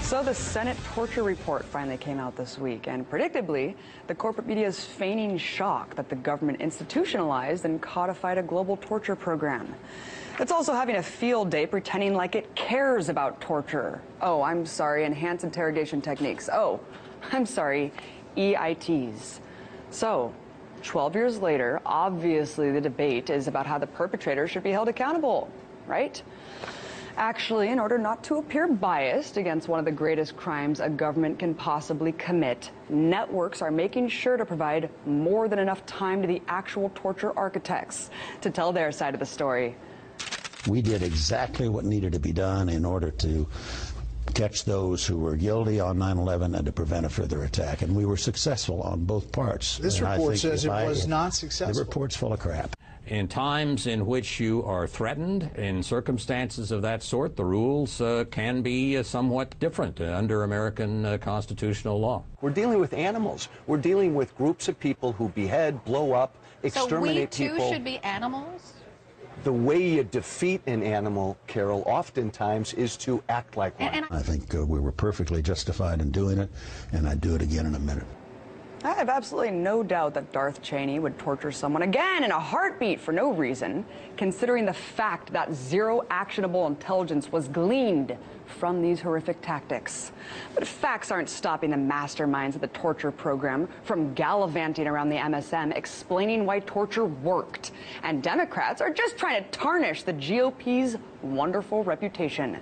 So the Senate torture report finally came out this week, and predictably, the corporate media is feigning shock that the government institutionalized and codified a global torture program. It's also having a field day pretending like it cares about torture. Oh, I'm sorry, enhanced interrogation techniques. Oh, I'm sorry, EITs. So, 12 years later, obviously the debate is about how the perpetrator should be held accountable, right? Actually, in order not to appear biased against one of the greatest crimes a government can possibly commit, networks are making sure to provide more than enough time to the actual torture architects to tell their side of the story. We did exactly what needed to be done in order to catch those who were guilty on 9/11 and to prevent a further attack. And we were successful on both parts. This report says it was not successful. The report's full of crap. In times in which you are threatened, in circumstances of that sort, the rules can be somewhat different under American constitutional law. We're dealing with animals. We're dealing with groups of people who behead, blow up, exterminate people. So we, too, should be animals? The way you defeat an animal, Carol, oftentimes is to act like one. I think we were perfectly justified in doing it, and I'd do it again in a minute. I have absolutely no doubt that Darth Cheney would torture someone again in a heartbeat for no reason, considering the fact that zero actionable intelligence was gleaned from these horrific tactics. But facts aren't stopping the masterminds of the torture program from gallivanting around the MSM explaining why torture worked. And Democrats are just trying to tarnish the GOP's wonderful reputation.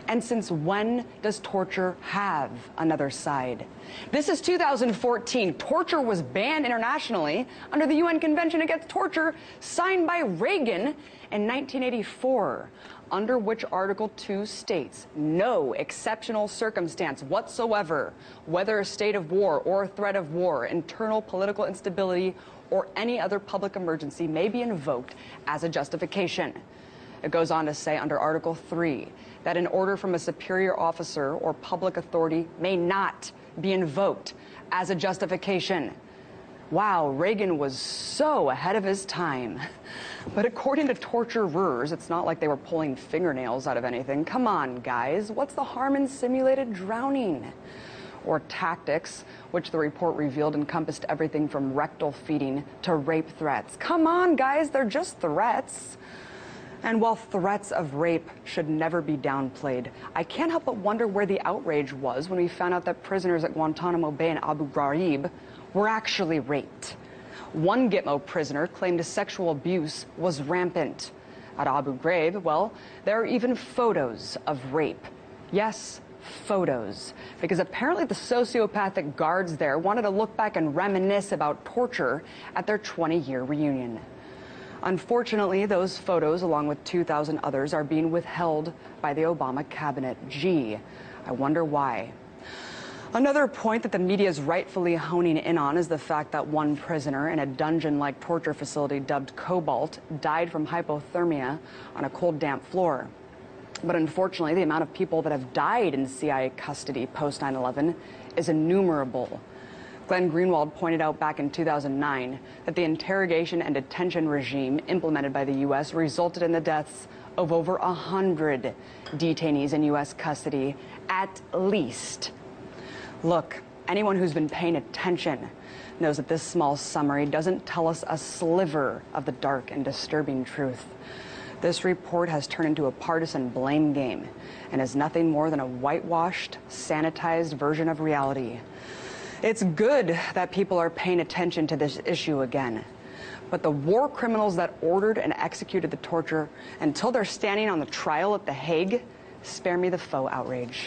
And since when does torture have another side? This is 2014. Torture was banned internationally under the UN Convention Against Torture, signed by Reagan in 1984, under which Article 2 states, no exceptional circumstance whatsoever, whether a state of war or a threat of war, internal political instability, or any other public emergency may be invoked as a justification. It goes on to say under Article 3 that an order from a superior officer or public authority may not be invoked as a justification. Wow, Reagan was so ahead of his time. But according to torturers, it's not like they were pulling fingernails out of anything. Come on, guys, what's the harm in simulated drowning? Or tactics, which the report revealed encompassed everything from rectal feeding to rape threats. Come on, guys, they're just threats. And while threats of rape should never be downplayed, I can't help but wonder where the outrage was when we found out that prisoners at Guantanamo Bay and Abu Ghraib were actually raped. One Gitmo prisoner claimed sexual abuse was rampant. At Abu Ghraib, well, there are even photos of rape. Yes, photos. Because apparently the sociopathic guards there wanted to look back and reminisce about torture at their 20-year reunion. Unfortunately, those photos, along with 2,000 others, are being withheld by the Obama cabinet. Gee, I wonder why. Another point that the media is rightfully honing in on is the fact that one prisoner in a dungeon-like torture facility dubbed Cobalt died from hypothermia on a cold, damp floor. But unfortunately, the amount of people that have died in CIA custody post 9/11 is innumerable. Glenn Greenwald pointed out back in 2009 that the interrogation and detention regime implemented by the U.S. resulted in the deaths of over 100 detainees in U.S. custody, at least. Look, anyone who's been paying attention knows that this small summary doesn't tell us a sliver of the dark and disturbing truth. This report has turned into a partisan blame game and is nothing more than a whitewashed, sanitized version of reality. It's good that people are paying attention to this issue again. But the war criminals that ordered and executed the torture, until they're standing on the trial at The Hague, spare me the faux outrage.